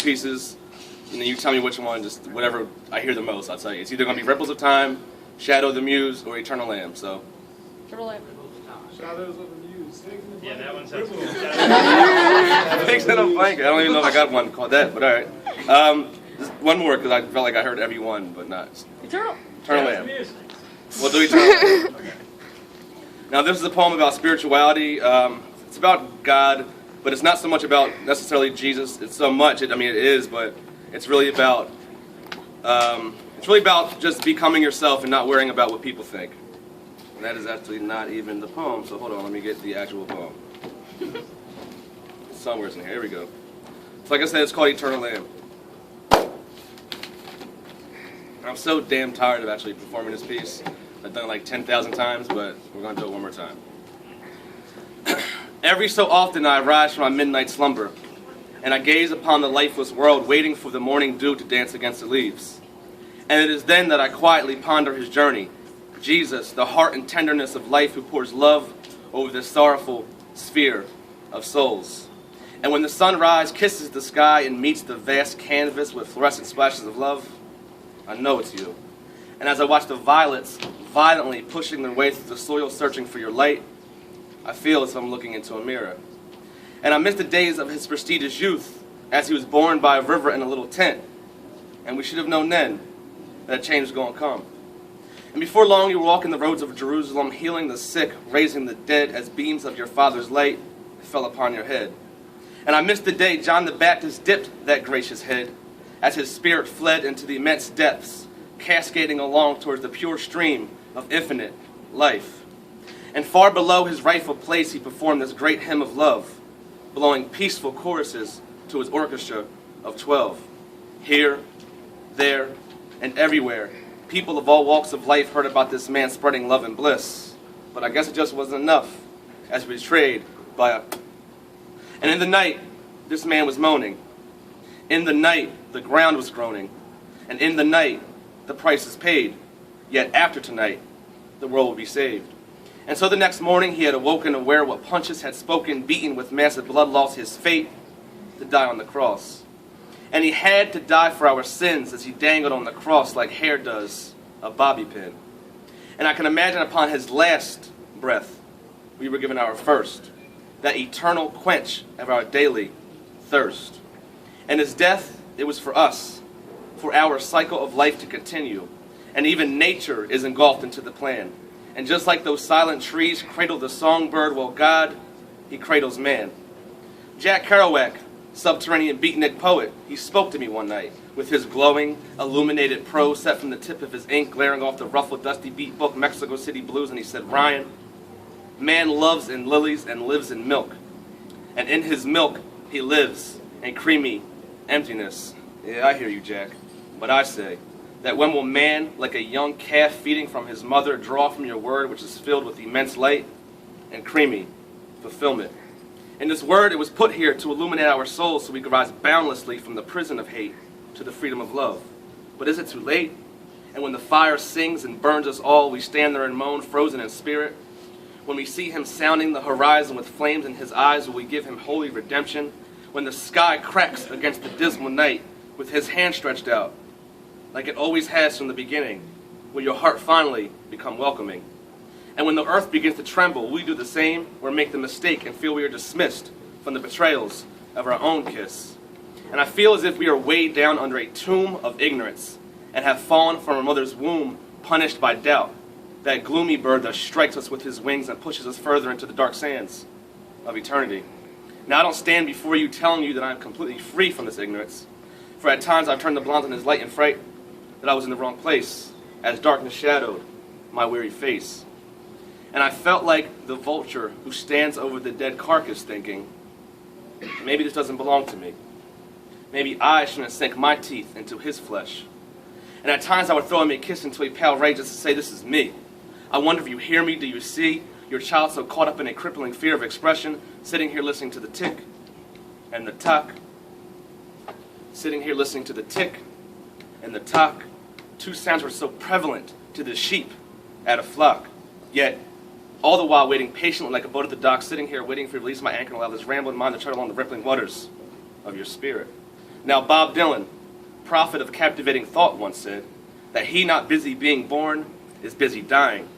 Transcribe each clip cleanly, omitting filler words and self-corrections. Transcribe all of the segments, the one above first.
pieces, and then you tell me which one, just whatever I hear the most, I'll tell you. It's either going to be Ripples of Time, Shadow of the Muse, or Eternal Lamb, so. Eternal Lamb. Shadows of the Muse. Yeah, that one sounds cool. Thanks in a blanket. I don't even know if I got one called that, but all right. Just one more, because I felt like I heard every one, but not. Eternal Lamb. We'll do Eternal Lamb. Now, this is a poem about spirituality. It's about God, but it's not so much about necessarily Jesus. It's so much. It is, but it's really about just becoming yourself and not worrying about what people think. And that is actually not even the poem. So hold on, let me get the actual poem. Somewhere's in here. Here we go. So like I said, it's called Eternal Lamb. I'm so damn tired of actually performing this piece. I've done it like 10,000 times, but we're going to do it one more time. Every so often I rise from my midnight slumber, and I gaze upon the lifeless world, waiting for the morning dew to dance against the leaves. And it is then that I quietly ponder his journey, Jesus, the heart and tenderness of life, who pours love over this sorrowful sphere of souls. And when the sunrise kisses the sky and meets the vast canvas with fluorescent splashes of love, I know it's you. And as I watch the violets violently pushing their way through the soil searching for your light, I feel as if I'm looking into a mirror. And I miss the days of his prestigious youth, as he was born by a river in a little tent. And we should have known then that change was going to come. And before long you were walking the roads of Jerusalem, healing the sick, raising the dead, as beams of your Father's light fell upon your head. And I miss the day John the Baptist dipped that gracious head, as his spirit fled into the immense depths, cascading along towards the pure stream of infinite life. And far below his rightful place he performed this great hymn of love, blowing peaceful choruses to his orchestra of 12. Here, there, and everywhere, people of all walks of life heard about this man spreading love and bliss. But I guess it just wasn't enough, as betrayed by a... And in the night, this man was moaning. In the night, the ground was groaning. And in the night, the price is paid. Yet after tonight, the world will be saved. And so the next morning, he had awoken aware what punches had spoken, beaten with massive blood loss, his fate to die on the cross. And he had to die for our sins as he dangled on the cross like hair does a bobby pin. And I can imagine upon his last breath, we were given our first, that eternal quench of our daily thirst. And his death, it was for us, for our cycle of life to continue. And even nature is engulfed into the plan. And just like those silent trees cradle the songbird, well, God, he cradles man. Jack Kerouac, subterranean beatnik poet, he spoke to me one night with his glowing, illuminated prose set from the tip of his ink glaring off the ruffled, dusty beat book, Mexico City Blues, and he said, Ryan, man loves in lilies and lives in milk. And in his milk, he lives in creamy emptiness. Yeah, I hear you, Jack. But I say, that when will man, like a young calf feeding from his mother, draw from your word, which is filled with immense light and creamy fulfillment? In this word, it was put here to illuminate our souls so we could rise boundlessly from the prison of hate to the freedom of love. But is it too late? And when the fire sings and burns us all, we stand there and moan, frozen in spirit. When we see him sounding the horizon with flames in his eyes, will we give him holy redemption? When the sky cracks against the dismal night with his hand stretched out, like it always has from the beginning, will your heart finally become welcoming? And when the earth begins to tremble, will we do the same or make the mistake and feel we are dismissed from the betrayals of our own kiss? And I feel as if we are weighed down under a tomb of ignorance and have fallen from our mother's womb, punished by doubt, that gloomy bird that strikes us with his wings and pushes us further into the dark sands of eternity. Now I don't stand before you telling you that I am completely free from this ignorance, for at times I've turned the blinds on his light in fright that I was in the wrong place, as darkness shadowed my weary face. And I felt like the vulture who stands over the dead carcass thinking, maybe this doesn't belong to me. Maybe I shouldn't sink my teeth into his flesh. And at times I would throw him a kiss into a pale rage just to say, this is me. I wonder if you hear me, do you see? Your child so caught up in a crippling fear of expression, sitting here listening to the tick and the tock. Sitting here listening to the tick and the tock. Two sounds were so prevalent to the sheep at a flock. Yet, all the while waiting patiently like a boat at the dock, sitting here waiting for you to release my anchor and allow this rambling mind to tread along the rippling waters of your spirit. Now Bob Dylan, prophet of captivating thought, once said that he not busy being born is busy dying.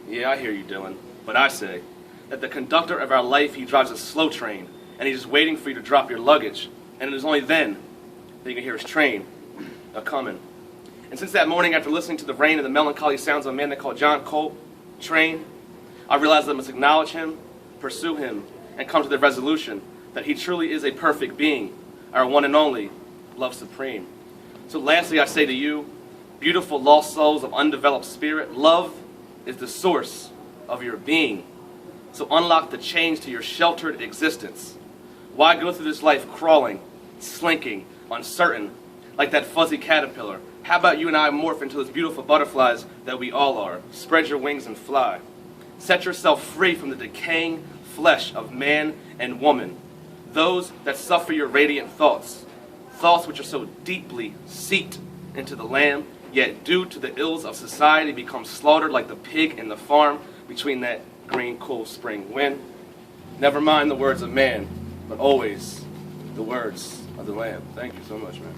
Yeah, I hear you, Dylan, but I say that the conductor of our life, he drives a slow train, and he's just waiting for you to drop your luggage, and it is only then that you can hear his train a-coming. And since that morning, after listening to the rain and the melancholy sounds of a man they call John Coltrane, I realized that I must acknowledge him, pursue him, and come to the resolution that he truly is a perfect being, our one and only, love supreme. So lastly, I say to you, beautiful lost souls of undeveloped spirit, love is the source of your being. So unlock the chains to your sheltered existence. Why go through this life crawling, slinking, uncertain, like that fuzzy caterpillar? How about you and I morph into those beautiful butterflies that we all are? Spread your wings and fly. Set yourself free from the decaying flesh of man and woman, those that suffer your radiant thoughts, thoughts which are so deeply seeped into the lamb, yet due to the ills of society become slaughtered like the pig in the farm between that green, cool spring wind. Never mind the words of man, but always the words of the lamb. Thank you so much, man.